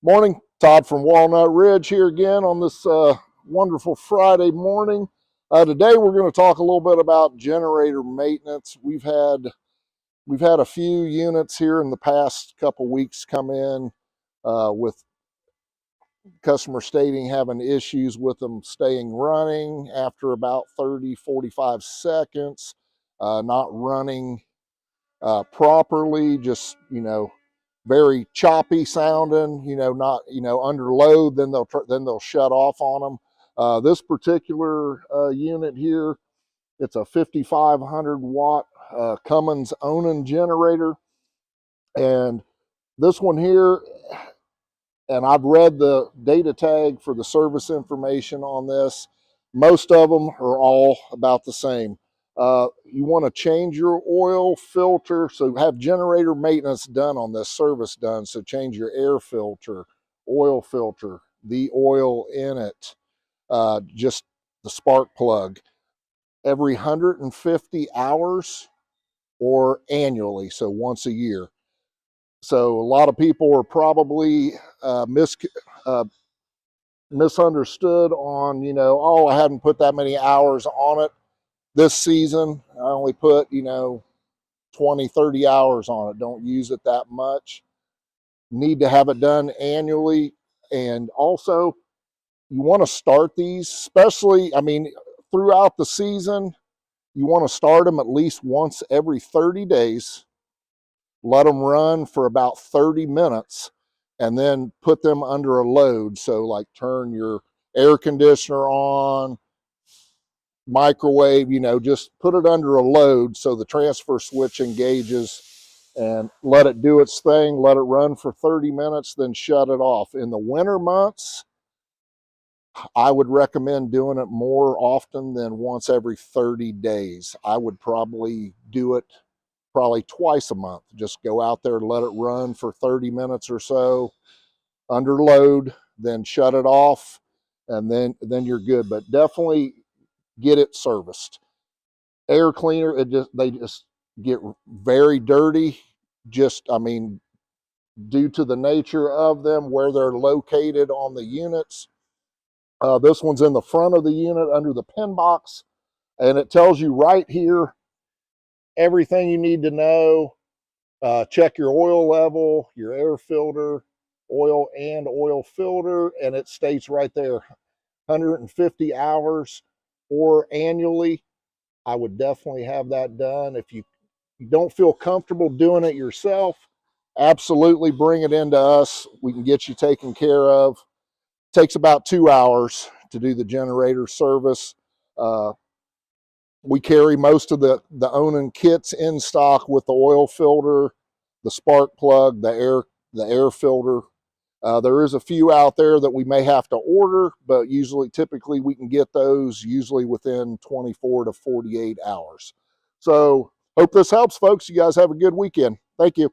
Morning, Todd from Walnut Ridge here again on this wonderful Friday morning. Today we're going to talk a little bit about generator maintenance. We've had a few units here in the past couple weeks come in with customers stating having issues with them staying running after about 30-45 seconds, not running properly, just very choppy sounding, not under load. Then they'll shut off on them. This particular unit here, it's a 5500 watt Cummins Onan generator, and this one here, and I've read the data tag for the service information on this. Most of them are all about the same. You want to change your oil filter, so have generator maintenance done on this, service done. So change your air filter, oil filter, the oil in it, just the spark plug every 150 hours or annually, so once a year. So a lot of people are probably misunderstood on, oh, I haven't put that many hours on it this season. I only put, 20, 30 hours on it. Don't use it that much. Need to have it done annually. And also, you want to start these, especially, throughout the season, you want to start them at least once every 30 days. Let them run for about 30 minutes and then put them under a load. So like turn your air conditioner on, microwave, just put it under a load so the transfer switch engages, and let it do its thing. Let it run for 30 minutes, then shut it off. In the winter months, I would recommend doing it more often than once every 30 days. I would probably do it twice a month. Just go out there, let it run for 30 minutes or so under load, then shut it off, and then you're good. But definitely get it serviced. Air cleaner, they just get very dirty. Due to the nature of them, where they're located on the units. This one's in the front of the unit under the pin box, and it tells you right here everything you need to know. Check your oil level, your air filter, oil and oil filter, and it states right there 150 hours or annually. I would definitely have that done. If you don't feel comfortable doing it yourself, absolutely bring it into us. We can get you taken care of. It takes about 2 hours to do the generator service. We carry most of the Onan kits in stock with the oil filter, the spark plug, the air filter. There is a few out there that we may have to order, but typically we can get those usually within 24 to 48 hours. So hope this helps, folks. You guys have a good weekend. Thank you.